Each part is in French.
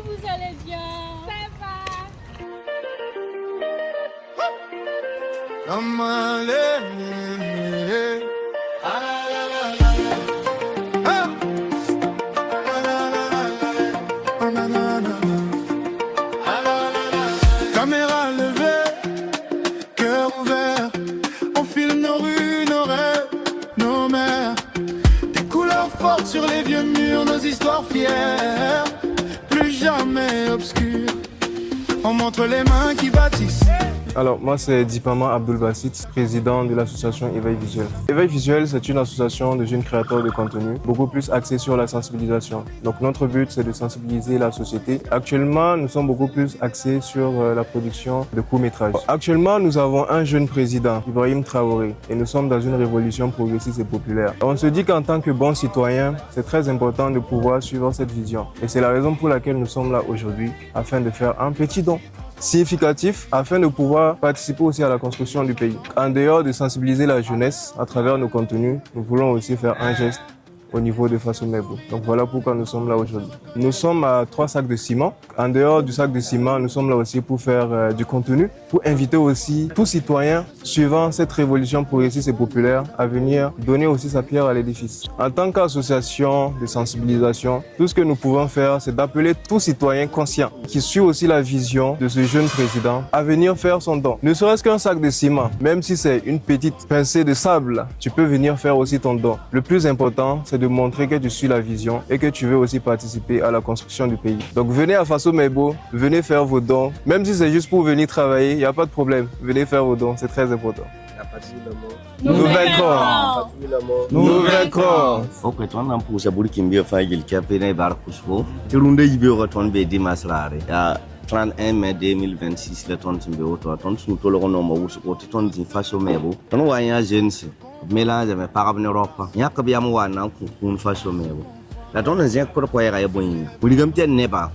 vous allez bien? Ça va? Caméra levée, cœur ouvert, on filme nos rues, nos rêves, nos mers. Des couleurs fortes sur les vieux murs, nos histoires fières, plus jamais obscures. On montre les mains qui bâtissent. Alors, moi, c'est Dipama Abdul Basit, président de l'association Éveil Visuel. Éveil Visuel, c'est une association de jeunes créateurs de contenu, beaucoup plus axée sur la sensibilisation. Donc, notre but, c'est de sensibiliser la société. Actuellement, nous sommes beaucoup plus axés sur la production de courts-métrages. Actuellement, nous avons un jeune président, Ibrahim Traoré, et nous sommes dans une révolution progressiste et populaire. On se dit qu'en tant que bons citoyens, c'est très important de pouvoir suivre cette vision. Et c'est la raison pour laquelle nous sommes là aujourd'hui, afin de faire un petit don significatif afin de pouvoir participer aussi à la construction du pays. En dehors de sensibiliser la jeunesse à travers nos contenus, nous voulons aussi faire un geste au niveau de Faso Mebo. Donc voilà pourquoi nous sommes là aujourd'hui. Nous sommes à 3 sacs de ciment. En dehors du sac de ciment, nous sommes là aussi pour faire du contenu, pour inviter aussi tout citoyen suivant cette révolution progressiste et populaire à venir donner aussi sa pierre à l'édifice. En tant qu'association de sensibilisation, tout ce que nous pouvons faire, c'est d'appeler tout citoyen conscient qui suit aussi la vision de ce jeune président à venir faire son don. Ne serait-ce qu'un sac de ciment, même si c'est une petite pincée de sable, tu peux venir faire aussi ton don. Le plus important, c'est de montrer que tu suis la vision et que tu veux aussi participer à la construction du pays. Donc venez à Faso Mebo, venez faire vos dons. Même si c'est juste pour venir travailler, il n'y a pas de problème. Venez faire vos dons, c'est très important. Nous vaincrons. Nous vaincrons. Ok, tu as un peu de boulot qui me fait il y a peine à barcousco. Tu l'as dit bien que tu as dit masrare. Ya 31 mai 2026 le ton timbe auto ton sous tout le nom au sous ton dit Faso Mebo. Ton voyant jeune mélange avec par Europe. Il y a que bien moi nan kun Faso Mebo. La ton est pour quoi ya boyin. Vous dites que neba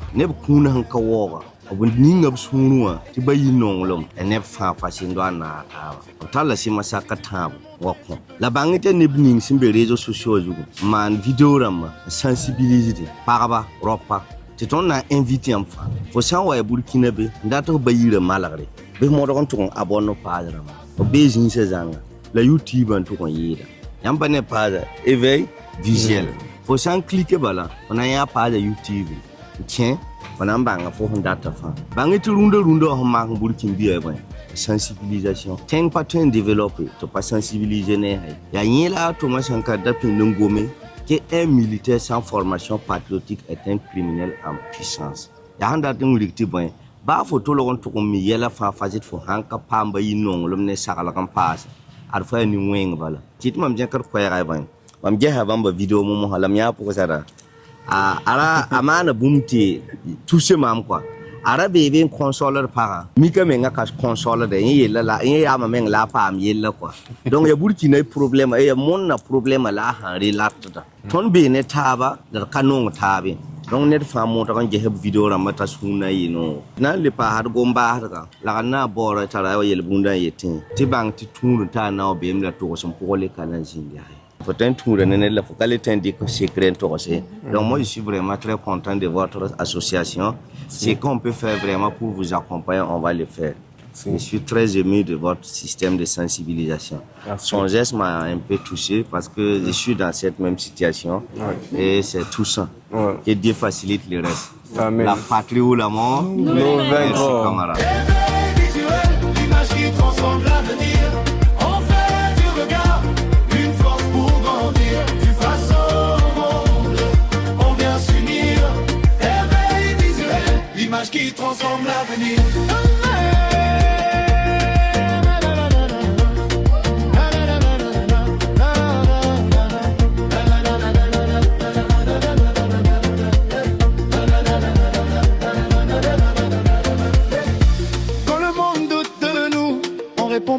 kun han kawoga. Abun ningab sunua ti bayi nonglom enep fa fasindo na ta tala sima sakata wako la bangite nebning simbe réseaux sociaux jugo man vidéo ram sensibiliser paraba ropa ti ton na invité am fa fo san wa burkina be ndata bayi re malagre be mo do ton abonno page ram o bezin se zanga la youtube an to kon yida yamba ne page éveil visuel fo san cliquer bala on a ya page youtube tiens on a banga fo data fa bangi tu rundo ho ma burkin biya ba sensibilisation ten pattern développer to pas sensibiliser ne ya yela to ma sanka dapin ngome que un militaire sans formation patriotique est un criminel en puissance ya handa tin rikti boy ba fo to logon to ko mi yela fa fazit fo hanka pamba yinong lum ne sakala kan pass ar fa ni weng bala kit mam jakar ko ya ba mam je ha bamba video mo halam ya ko sara ara amana bumti touché mam quoi ara bebe console para mika menga ka console de yella la ya ma meng la pam yella quoi donc ya burkina problème ya monna problème la han relate ton be ne taba da kanon tabe donc net famo to kan je heb video ramata suna yino nan le pa har gomba har ka la na bora tara yel bunda yetin ti bang ti tunu ta na be mla to so ko le kanan sindia. Donc moi je suis vraiment très content de votre association. Ce qu'on peut faire vraiment pour vous accompagner, on va le faire. Je suis très ému de votre système de sensibilisation. Son geste m'a un peu touché parce que je suis dans cette même situation et c'est tout ça. Que Dieu facilite le reste. Amen. La patrie ou la mort, nous vaincrons. Camarades. L'image qui transforme l'avenir. On fait du regard une force pour grandir. Du face au monde, on vient s'unir. Éveil visuel, l'image qui transforme l'avenir.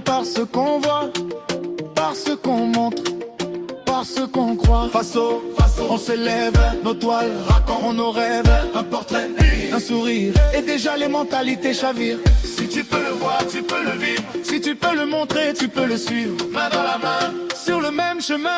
Par ce qu'on voit, par ce qu'on montre, par ce qu'on croit. Faso, on s'élève, nos toiles racontent nos rêves. Un portrait, un sourire, et déjà les mentalités chavirent. Si tu peux le voir, tu peux le vivre. Si tu peux le montrer, tu peux le suivre. Main dans la main, sur le même chemin.